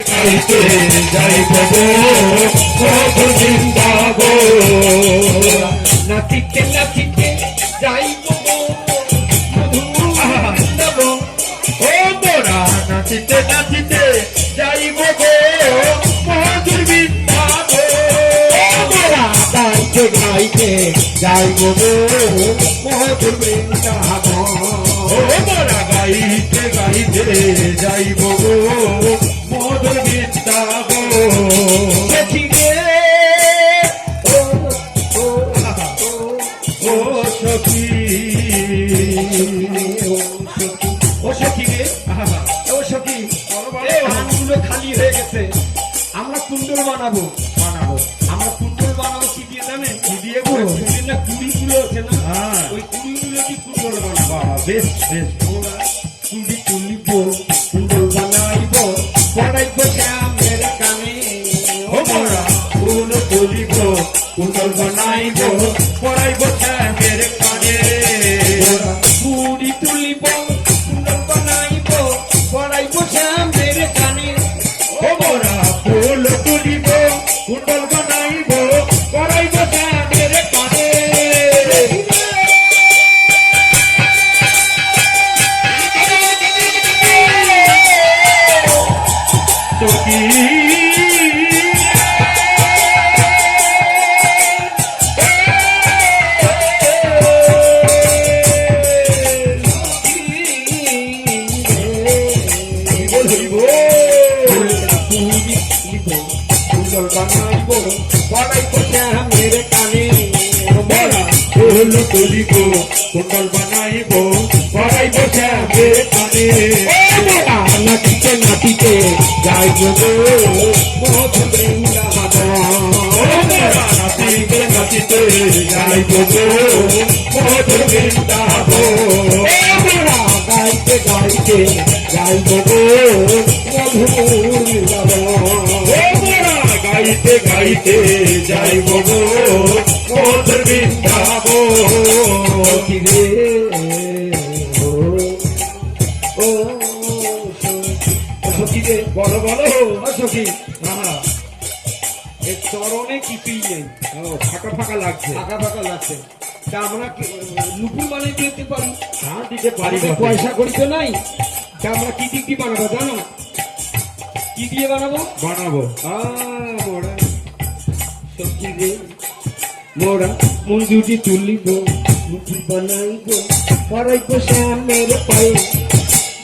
গাইতে যাইব গো মধুর বৃন্দাবন। নাচিতে নাচিতে যাইব গো মধুর বৃন্দাবন। ও মোরা নাচিতে নাচিতে যাইব গো মধুর বৃন্দাবন। মোরা গাইতে গাইতে যাইব গো মধুর বৃন্দাবন। ও মোরা গাইতে গাইতে যাইব গো মধুর বৃন্দাবন। সখী রে ও সখী, ও সখী রে, ও সখী, ধানগুলো খালি হয়ে গেছে, আমরা কুণ্ডল বানাবো। আমরা কুণ্ডল বানাবো কি দিয়ে জানে? কি দিয়ে করবো? না কুড়িগুলো আছে না, ওই কুড়িগুলো কি কুণ্ডল বানাবো। বেশ বেশ, কুড়ি তুলিব কুণ্ডল বানাইব, পড়াইব শ্যামের কানে। ও মোরা ফুল তুলিব কুণ্ডল বানাইব, পড়াইব শ্যামের কানে। কুড়ি তুলিব কুণ্ডল বানাইব, পড়াইব শ্যামের কানে। ও মোরা ফুল তুলিব কুণ্ডল বানাইব, পড়াইব শ্যামের কানে। কুণ্ডল বানাইব, পড়াইব শ্যামের কানে। মোরা ফুল তুলিব কুণ্ডল বানাইব, পড়াইব শ্যামের কানে। নাচিতে নাচিতে যাইব গো মধুর বৃন্দাবন। নাচিতে নাচিতে যাইব গো মধুর বৃন্দাবন। গাইতে গাইতে যাইব গো মধুর বৃন্দাবন। গাইতে গাইতে যাইব গো মধুর বৃন্দাবন। ও সখী রে, বলো বলো সখী। এর চরণে কিছুই নেই, ফাঁকা ফাঁকা লাগছে, ফাঁকা ফাঁকা লাগছে। তা আমরা নুপুর বানিয়ে দিতে পারি? হ্যাঁ দিতে পারি, পয়সা করি তো নাই। তা আমরা কি দিক দিয়ে বানাবো জানো? কি দিয়ে বানাবো? মোরা সখী রে, মোরা মন দুটি তুলিব নুপুর বানাইব, পড়াইব শ্যামের পায়ে।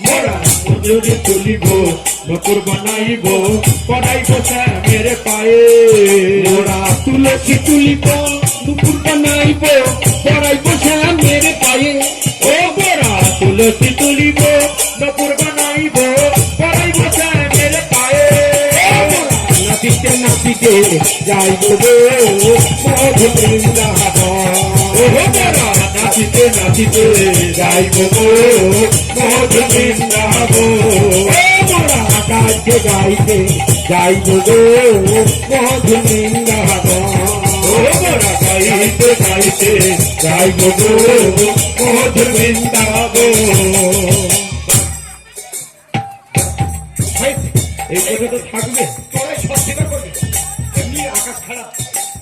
মোরা মন দুটি তুলিব নুপুর বানাইব, পড়াইব শ্যামের পায়ে। মোরা তুলসী তুলিব নুপুর বানাইব, পড়াইব শ্যামের পায়ে। ও মোরা তুলসী তুলিব নুপুর বানাইব, পড়াইব শ্যামের পায়ে। নাচিতে নাচিতে যাইব গো মধুর বৃন্দাবন। ও মোরা নাচিতে নাচিতে যাইব গো মধুর বৃন্দাবন। মোরা গাইতে গাইতে যাইব গো মধুর বৃন্দাবন। মোরা গাইতে গাইতে যাইব গো মধুর বৃন্দাবন। এই কথা তো থাকবে, তোরা সব সেবা করবে। এমনি আকাশ খারাপ,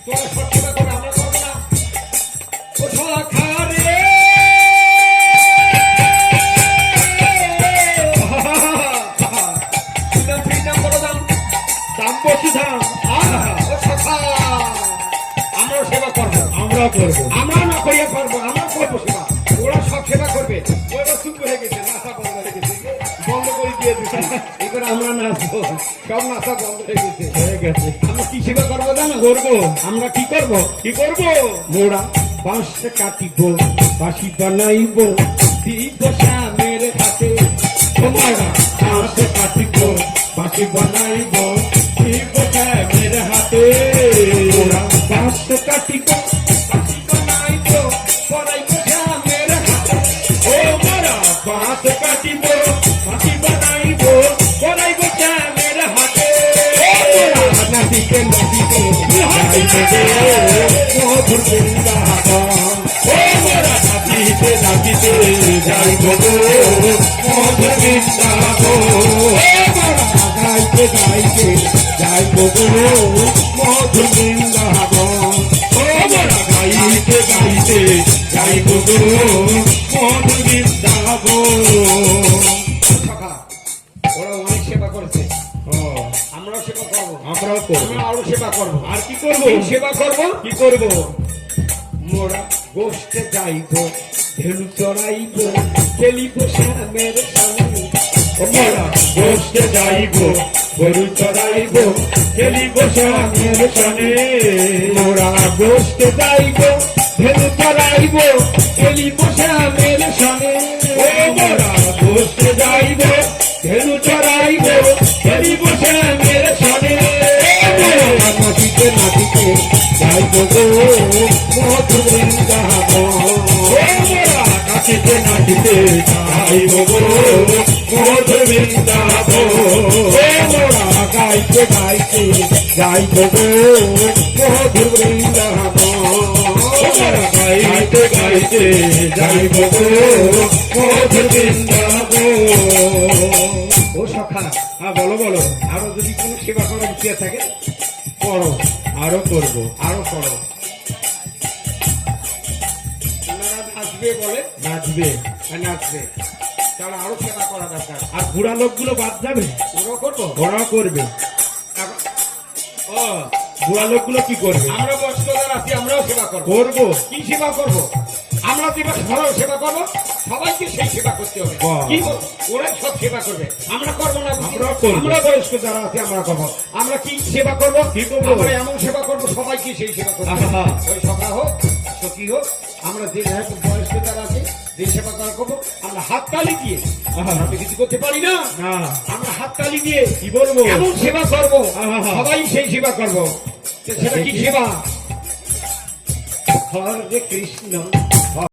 তোরা সব সেবা করে, আমরা করবো না। ও সখা রে, দাম বলো, দাম বসি দাম। ও সখা, আমরাও সেবা করবো, আমরাও করবো, আমরা না করিয়া করবো, আমরা করবো সেবা। ওরা সব সেবা করবে। ওরা চুপ হয়ে গেছে, নাচা বন্ধ হয়ে গেছে, বন্ধ করে দিয়ে দিচ্ছে। এবার আমরা নাচবো, সব নাচা বন্ধ হয়ে গেছে। আমরা কি সেবা করবো জানো? করবো, আমরা কি করবো? মোরা বাঁশ কাটিব, বাঁশি বানাইব, দিব শ্যামের হাতে। মোরা বাঁশ কাটিব, বাঁশি বানাইব, দিব শ্যামের হাতে। মোরা বাঁশ কাটিব, বাঁশি বানাইব, পড়াইব শ্যামের হাতে। ও মোরা বাঁশ কাটিব, বাঁশি বানাইব, পড়াইব শ্যামের হাতে। নাচিতে নাচিতে মধুর বৃন্দাবন। ও মোরা নাচিতে নাচিতে যাইব গো মধুর বৃন্দাবন। গাইতে গাইতে যাইব গো মধুর বৃন্দাবন। ও মোরা গাইতে গাইতে যাইব গো মধুর বৃন্দাবন। সখা, ওরা অনেক সেবা করেছে, ও, আমরাও সেবা করবো, আমরাও করবো। আমরা আরো সেবা করবো। আর কি করবো? কি সেবা করবো? কি করবো? মোরা গোষ্ঠে যাইব, ধেনু চড়াইব, খেলিব শ্যামের সঙ্গে। মোরা বসতে যাইব, গরু চড়াইব, খেলিব শ্যামের সনে। মোরা গোষ্ঠে যাইব, ধেনু চড়াইব, খেলিব শ্যামের সঙ্গে। ও মোরা বসতে যাইব, ধেনু চড়াইব, খেলিব শ্যামের সনে। নাচিতে নাচিতে যাইব গো মধুর বৃন্দাবন। ও মোরা নাচিতে নাচিতে যাইব গো মধুর বৃন্দাবন। ও মোরা গাইতে গাইতে যাইব গো মধুর বৃন্দাবন। মোরা গাইতে গাইতে যাইব গো মধুর বৃন্দাবন। ও সখা, হ্যাঁ বলো বলো। আরো যদি কোনো সেবা করার ইচ্ছে থাকে করো, আরো করবো। আরো করো। ওনারা নাচবে বলে, নাচবে, নাচবে, তাহলে আরো সেবা করা দরকার। আর বুড়া লোকগুলো বাদ যাবে, ওরাও করবো। ওরাও করবে। ও, বুড়া লোকগুলো কি করবে? আমরা বয়স্কদের আছি, আমরাও সেবা করবো। করবো। কি সেবা করবো? আমরা যেটা সরল সেবা করবো, সবাইকে সেই সেবা করতে হবে। বাহ। কি করবো? ওরাই সব সেবা করবে, আমরা করবো না। আমরাও করবো। আমরা বয়স্ক যারা আছে আমরা করবো। আমরা কি সেবা করবো? কি করবো? আমরা এমন সেবা করবো সবাইকে সেই সেবা করবো। আহা। ওই সখা হোক, সখী হোক, আমরা যে বয়স্ক যারা আছে যে সেবা করা করবো, আমরা হাত তালি দিয়ে, আহা। আমরা তো কিছু করতে পারি না, না, আমরা হাত তালি দিয়ে কি বলবো? এমন সেবা করবো, আহা। সবাই সেই সেবা করবো। তো সেটা কি সেবা? হরে কৃষ্ণ